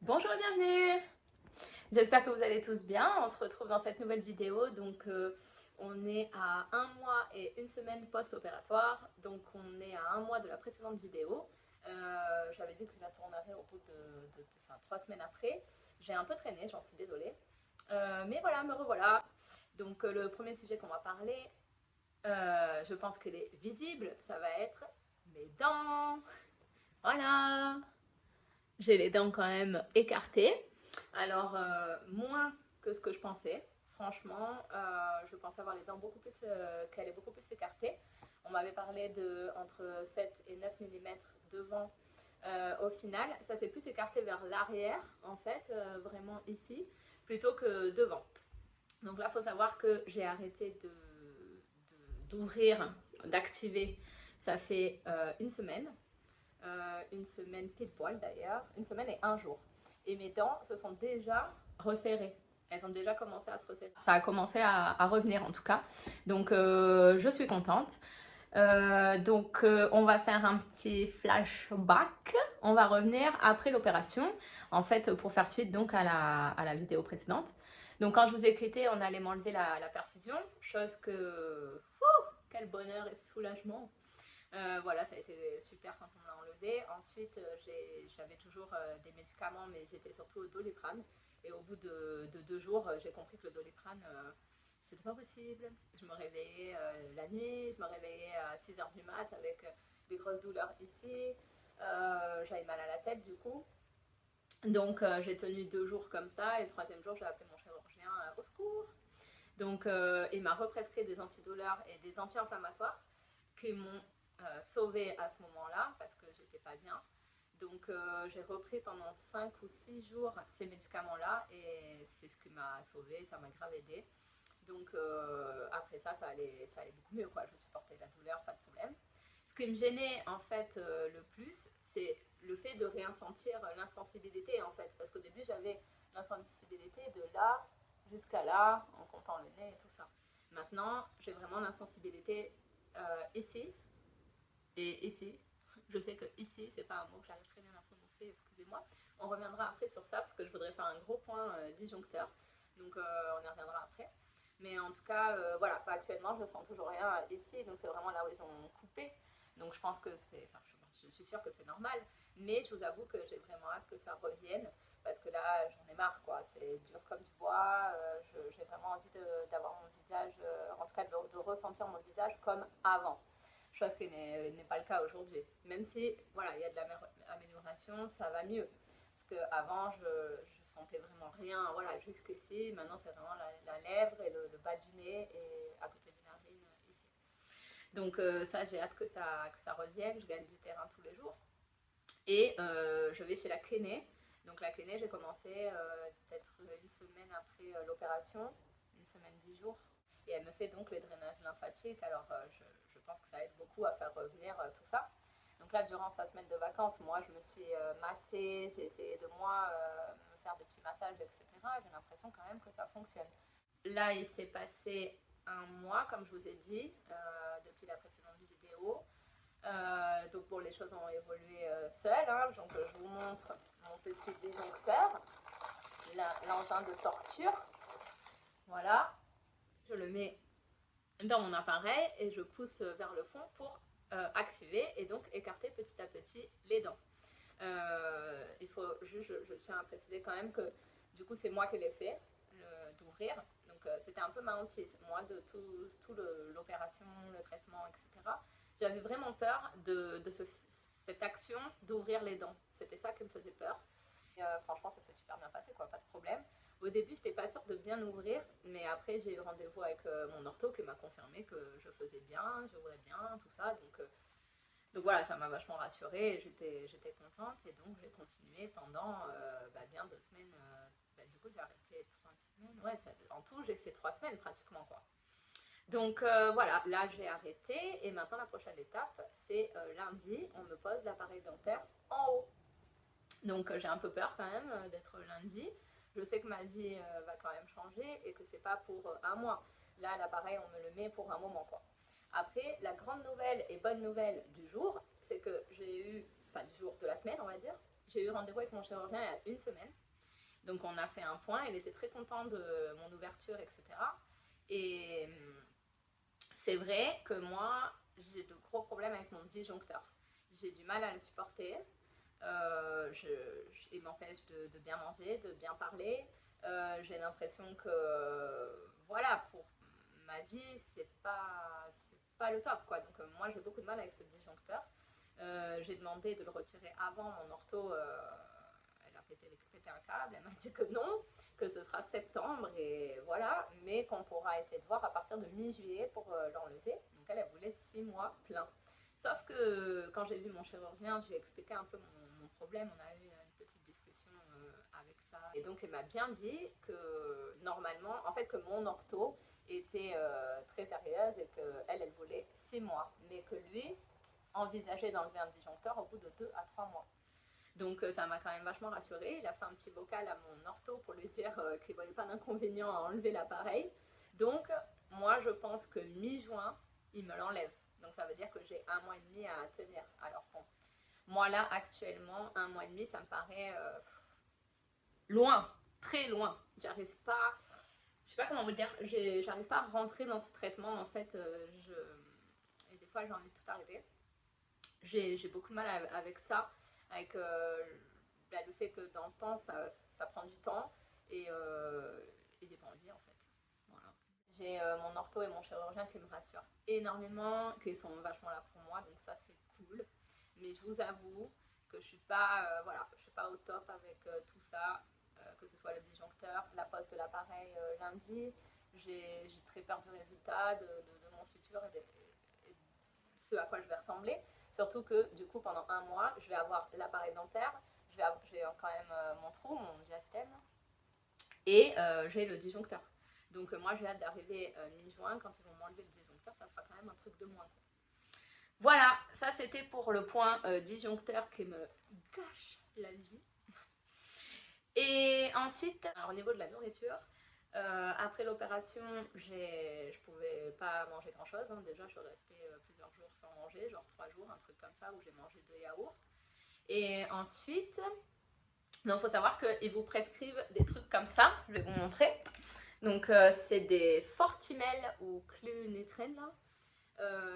Bonjour et bienvenue. J'espère que vous allez tous bien. On se retrouve dans cette nouvelle vidéo. Donc on est à un mois et une semaine post-opératoire. Donc on est à un mois de la précédente vidéo. J'avais dit que je la tournerais au bout enfin, 3 semaines après. J'ai un peu traîné, j'en suis désolée. Mais voilà, me revoilà. Donc le premier sujet qu'on va parler, je pense qu'il est visible, ça va être mes dents. Voilà. J'ai les dents quand même écartées. Alors, moins que ce que je pensais. Franchement, je pensais avoir les dents beaucoup plus, qu'elle allaient beaucoup plus écartées. On m'avait parlé de entre 7 et 9 mm devant. Au final, ça s'est plus écarté vers l'arrière, en fait, vraiment ici, plutôt que devant. Donc là, il faut savoir que j'ai arrêté d'ouvrir, d'activer, ça fait une semaine pile poil d'ailleurs, une semaine et un jour. Et mes dents se sont déjà resserrées. Elles ont déjà commencé à se resserrer. Ça a commencé à revenir en tout cas. Donc je suis contente. On va faire un petit flashback. On va revenir après l'opération, en fait, pour faire suite donc à la vidéo précédente. Donc quand je vous ai quitté, on allait m'enlever la perfusion, chose que... quel bonheur et soulagement. Voilà, ça a été super quand on me l'a enlevé. Ensuite, j'avais toujours des médicaments, mais j'étais surtout au Doliprane. Et au bout de 2 jours, j'ai compris que le Doliprane, c'était pas possible. Je me réveillais la nuit, je me réveillais à 6 h du mat avec des grosses douleurs ici. J'avais mal à la tête du coup. Donc j'ai tenu 2 jours comme ça et le troisième jour j'ai appelé mon chirurgien au secours. Donc il m'a represcrit des antidouleurs et des anti-inflammatoires qui m'ont sauvée à ce moment-là parce que j'étais pas bien. Donc j'ai repris pendant 5 ou 6 jours ces médicaments-là et c'est ce qui m'a sauvée, ça m'a grave aidée. Donc après ça, ça allait beaucoup mieux, quoi. Je supportais la douleur, pas de problème. Ce qui me gênait en fait le plus, c'est le fait de ressentir l'insensibilité en fait. Parce qu'au début, j'avais l'insensibilité de là jusqu'à là, en comptant le nez et tout ça. Maintenant, j'ai vraiment l'insensibilité ici et ici. Je sais que ici, c'est pas un mot que j'arrive très bien à prononcer, excusez-moi. On reviendra après sur ça parce que je voudrais faire un gros point disjoncteur. Donc on y reviendra après. Mais en tout cas, voilà, actuellement, je sens toujours rien ici, donc c'est vraiment là où ils ont coupé. Donc je pense que c'est, enfin, je suis sûre que c'est normal, mais je vous avoue que j'ai vraiment hâte que ça revienne, parce que là, j'en ai marre, quoi. C'est dur comme du bois, j'ai vraiment envie d'avoir mon visage, en tout cas de ressentir mon visage comme avant. Chose qui n'est pas le cas aujourd'hui. Même si, voilà, il y a de l'amélioration, ça va mieux. Parce qu'avant, je sentais vraiment rien, voilà, jusqu'ici. Maintenant, c'est vraiment la lèvre et le bas du nez et à côté des narines ici. Donc ça, j'ai hâte que ça revienne. Je gagne du terrain tous les jours. Et je vais chez la kiné. Donc la kiné, j'ai commencé peut-être une semaine après l'opération, une semaine, 10 jours. Et elle me fait donc les drainages lymphatiques. Alors je pense que ça aide beaucoup à faire revenir tout ça. Donc là, durant sa semaine de vacances, moi, je me suis massée, j'ai essayé de moi me faire des petits massages, etc. J'ai l'impression quand même que ça fonctionne. Là, il s'est passé un mois, comme je vous ai dit, depuis la précédente vidéo. Donc bon, les choses ont évolué seules. Hein. Donc je vous montre mon petit disjoncteur, l'engin de torture. Voilà, je le mets dans mon appareil et je pousse vers le fond pour activer et donc écarter petit à petit les dents. Il faut juste, je tiens à préciser quand même que du coup c'est moi qui l'ai fait, d'ouvrir. Donc c'était un peu ma hantise, moi, de tout l'opération, le traitement, etc. J'avais vraiment peur de cette action d'ouvrir les dents. C'était ça qui me faisait peur. Et, franchement, ça s'est super bien passé, quoi, pas de problème. Au début, je n'étais pas sûre de bien ouvrir, mais après, j'ai eu rendez-vous avec mon ortho qui m'a confirmé que je faisais bien, j'ouvrais bien, tout ça. Donc voilà, ça m'a vachement rassurée, j'étais contente et donc j'ai continué pendant bien 2 semaines. Du coup, j'ai arrêté 3 semaines. Ouais, en tout, j'ai fait 3 semaines pratiquement, quoi. Donc voilà, là j'ai arrêté et maintenant la prochaine étape, c'est lundi, on me pose l'appareil dentaire en haut. Donc j'ai un peu peur quand même d'être lundi. Je sais que ma vie va quand même changer et que c'est pas pour un mois. Là, l'appareil, on me le met pour un moment, quoi. Après, la grande nouvelle et bonne nouvelle du jour, c'est que j'ai eu, enfin du jour de la semaine, on va dire, j'ai eu rendez-vous avec mon chirurgien il y a une semaine. Donc on a fait un point, il était très content de mon ouverture, etc. Et c'est vrai que moi, j'ai de gros problèmes avec mon disjoncteur. J'ai du mal à le supporter. Il m'empêche de bien manger, de bien parler. J'ai l'impression que, voilà, pour ma vie, c'est pas le top, quoi. Donc moi, j'ai beaucoup de mal avec ce disjoncteur. J'ai demandé de le retirer avant mon ortho. Elle a pété un câble, elle m'a dit que non, que ce sera septembre et voilà, mais qu'on pourra essayer de voir à partir de mi-juillet pour l'enlever. Donc elle voulait 6 mois plein. Sauf que quand j'ai vu mon chirurgien, je lui ai expliqué un peu mon problème, on a eu une petite discussion avec ça. Et donc elle m'a bien dit que normalement, en fait que mon ortho était très sérieuse et qu'elle, elle voulait 6 mois, mais que lui envisageait d'enlever un disjoncteur au bout de 2 à 3 mois. Donc ça m'a quand même vachement rassurée. Il a fait un petit vocal à mon ortho pour lui dire qu'il ne voyait pas d'inconvénient à enlever l'appareil. Donc moi je pense que mi-juin, il me l'enlève. Donc ça veut dire que j'ai 1 mois et demi à tenir. Alors bon, moi là actuellement, 1 mois et demi, ça me paraît loin, très loin. J'arrive pas, je sais pas comment vous dire, j'arrive pas à rentrer dans ce traitement en fait. Et des fois j'ai envie de tout arrêter. J'ai beaucoup de mal avec ça, avec le fait que dans le temps ça prend du temps et j'ai pas envie en fait. Voilà. J'ai mon ortho et mon chirurgien qui me rassurent énormément, qui sont vachement là pour moi, donc ça c'est cool. Mais je vous avoue que je suis pas, voilà, je suis pas au top avec tout ça, que ce soit le disjoncteur, la pose de l'appareil lundi. J'ai très peur du résultat, de mon futur et ce à quoi je vais ressembler. Surtout que du coup pendant 1 mois, je vais avoir l'appareil dentaire, j'ai quand même mon trou, mon diastème, et j'ai le disjoncteur. Donc moi j'ai hâte d'arriver mi-juin, quand ils vont m'enlever le disjoncteur, ça fera quand même un truc de moins. Voilà, ça c'était pour le point disjoncteur qui me gâche la vie. Et ensuite, alors, au niveau de la nourriture, après l'opération, je pouvais pas manger grand chose. Hein. Déjà, je suis restée plusieurs jours sans manger, genre 3 jours, un truc comme ça, où j'ai mangé 2 yaourts. Et ensuite, donc il faut savoir qu'ils vous prescrivent des trucs comme ça, je vais vous montrer. Donc c'est des Fortimel ou Clunitren,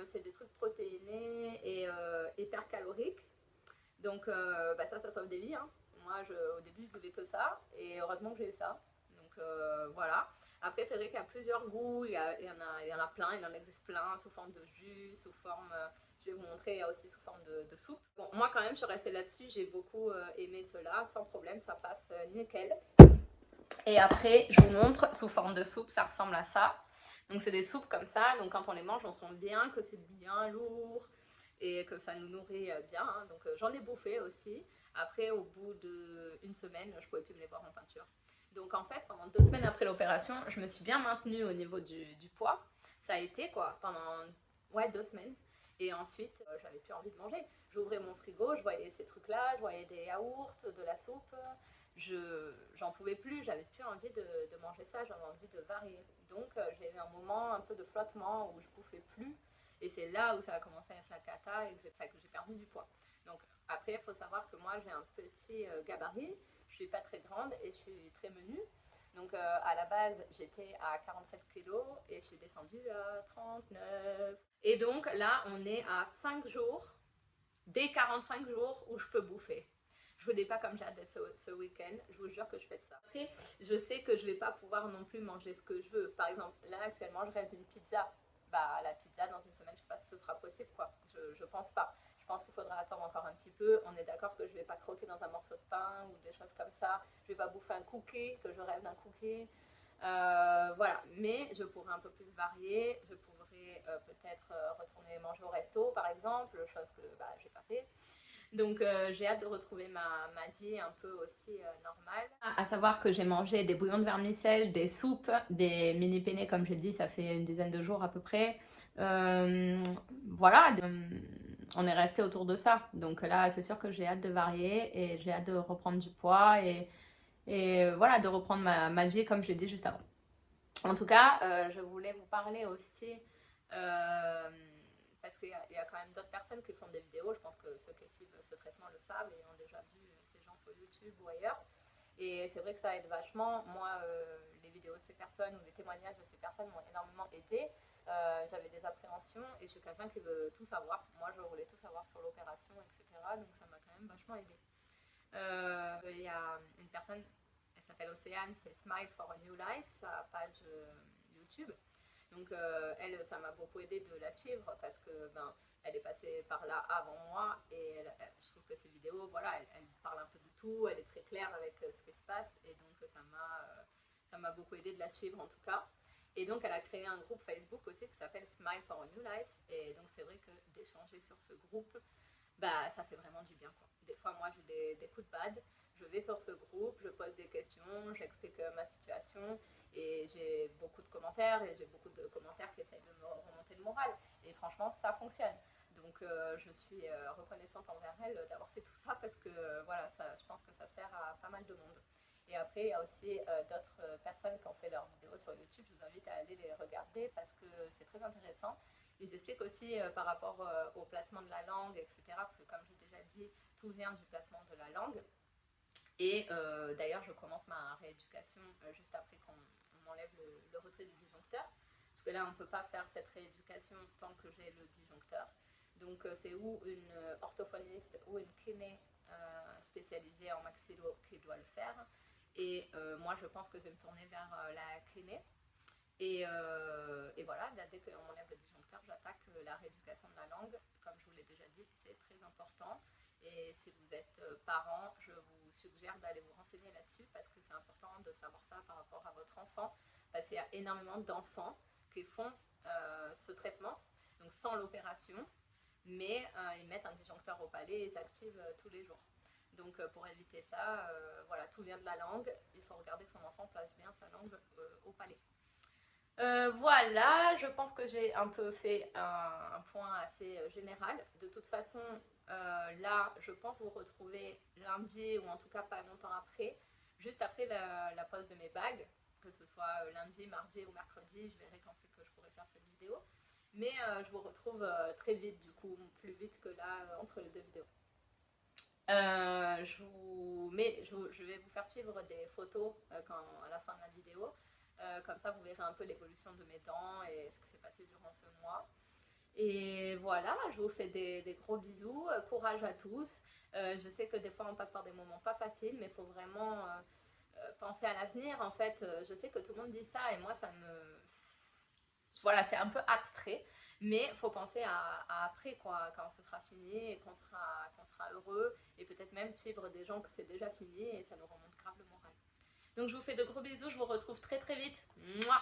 c'est des trucs protéinés et hyper caloriques. Donc ça sauve des vies. Hein. Moi, au début, je buvais que ça, et heureusement que j'ai eu ça. Donc voilà. Après, c'est vrai qu'il y a plusieurs goûts, il y en a plein, il en existe plein, sous forme de jus, sous forme, je vais vous montrer, il y a aussi sous forme de soupe. Bon, moi quand même, je suis restée là-dessus, j'ai beaucoup aimé cela, sans problème, ça passe nickel. Et après, je vous montre, sous forme de soupe, ça ressemble à ça. Donc c'est des soupes comme ça, donc quand on les mange, on sent bien que c'est bien lourd, et que ça nous nourrit bien. Hein. Donc j'en ai bouffé aussi. Après, au bout d'1 semaine, je ne pouvais plus me les voir en peinture. Donc en fait, pendant 2 semaines après l'opération, je me suis bien maintenue au niveau du poids. Ça a été quoi, pendant 2 semaines. Et ensuite, j'avais plus envie de manger. J'ouvrais mon frigo, je voyais ces trucs-là, je voyais des yaourts, de la soupe. J'en pouvais plus, j'avais plus envie de manger ça, j'avais envie de varier. Donc j'ai eu un moment un peu de flottement où je bouffais plus. Et c'est là où ça a commencé à être la cata et que j'ai perdu du poids. Donc après, il faut savoir que moi j'ai un petit gabarit, je suis pas très grande et je suis très menue. Donc à la base j'étais à 47 kg et je suis descendue à 39. Et donc là on est à 5 jours, dès 45 jours où je peux bouffer. Je vous dis pas comme j'ai hâte d'être ce week-end, je vous jure que je fais de ça. Après, je sais que je vais pas pouvoir non plus manger ce que je veux. Par exemple, là actuellement je rêve d'une pizza. Bah la pizza dans 1 semaine, je sais pas si ce sera possible quoi. Je pense pas. Je pense qu'il faudra attendre encore un petit peu. On est d'accord que je vais pas croquer dans un morceau de pain ou des choses comme ça. Je vais pas bouffer un cookie, que je rêve d'un cookie. Voilà, mais je pourrais un peu plus varier. Je pourrais peut-être retourner manger au resto par exemple, chose que j'ai pas fait. Donc j'ai hâte de retrouver ma vie un peu aussi normale. À savoir que j'ai mangé des bouillons de vermicelle, des soupes, des mini penne comme j'ai dit, ça fait une dizaine de jours à peu près. Voilà, on est resté autour de ça. Donc là, c'est sûr que j'ai hâte de varier et j'ai hâte de reprendre du poids et voilà, de reprendre ma vie comme je l'ai dit juste avant. En tout cas, je voulais vous parler aussi... parce qu'il y a quand même d'autres personnes qui font des vidéos, je pense que ceux qui suivent ce traitement le savent et ont déjà vu ces gens sur YouTube ou ailleurs. Et c'est vrai que ça aide vachement. Moi, les vidéos de ces personnes ou les témoignages de ces personnes m'ont énormément aidé. J'avais des appréhensions et je suis quelqu'un qui veut tout savoir. Moi, je voulais tout savoir sur l'opération, etc. Donc ça m'a quand même vachement aidé. Il y a une personne, elle s'appelle Océane, c'est Smile for a New Life, sa page YouTube. Donc elle, ça m'a beaucoup aidé de la suivre parce que elle est passée par là avant moi et je trouve que ses vidéos, voilà, elle parle un peu de tout, elle est très claire avec ce qui se passe et donc ça m'a beaucoup aidé de la suivre en tout cas. Et donc elle a créé un groupe Facebook aussi qui s'appelle Smile for a New Life et donc c'est vrai que d'échanger sur ce groupe, ça fait vraiment du bien quoi. Des fois moi j'ai des coups de bad, je vais sur ce groupe, je pose des questions, j'explique ma situation et j'ai beaucoup de commentaires et j'ai beaucoup de commentaires qui essayent de me remonter le moral et franchement ça fonctionne. Donc je suis reconnaissante envers elle d'avoir fait tout ça parce que voilà, je pense que ça sert à pas mal de monde. Et après, il y a aussi d'autres personnes qui ont fait leurs vidéos sur YouTube. Je vous invite à aller les regarder parce que c'est très intéressant. Ils expliquent aussi par rapport au placement de la langue, etc. Parce que comme j'ai déjà dit, tout vient du placement de la langue. Et d'ailleurs, je commence ma rééducation juste après qu'on m'enlève le retrait du disjoncteur. Parce que là, on ne peut pas faire cette rééducation tant que j'ai le disjoncteur. Donc c'est ou une orthophoniste ou une kiné spécialisée en maxillo qui doit le faire. Et moi, je pense que je vais me tourner vers la kiné. Et voilà, dès qu'on m'enlève le disjoncteur, j'attaque la rééducation de la langue. Comme je vous l'ai déjà dit, c'est très important. Et si vous êtes parent, je vous suggère d'aller vous renseigner là-dessus parce que c'est important de savoir ça par rapport à votre enfant. Parce qu'il y a énormément d'enfants qui font ce traitement, donc sans l'opération, mais ils mettent un disjoncteur au palais et ils s'activent tous les jours. Donc pour éviter ça, voilà, tout vient de la langue. Il faut regarder que son enfant place bien sa langue au palais. Voilà, je pense que j'ai un peu fait un point assez général. De toute façon, là, je pense vous retrouver lundi ou en tout cas pas longtemps après, juste après la pause de mes bagues, que ce soit lundi, mardi ou mercredi, je verrai quand c'est que je pourrai faire cette vidéo. Mais je vous retrouve très vite, du coup, plus vite que là, entre les deux vidéos. Je vais vous faire suivre des photos à la fin de la vidéo. Comme ça, vous verrez un peu l'évolution de mes dents et ce qui s'est passé durant ce mois. Et voilà, je vous fais des gros bisous. Courage à tous. Je sais que des fois, on passe par des moments pas faciles, mais il faut vraiment penser à l'avenir. En fait, je sais que tout le monde dit ça et moi, ça me... Voilà, c'est un peu abstrait. Mais il faut penser à après, quoi, quand ce sera fini et qu'on sera heureux. Et peut-être même suivre des gens que c'est déjà fini et ça nous remonte grave le moral. Donc je vous fais de gros bisous, je vous retrouve très très vite. Mouah.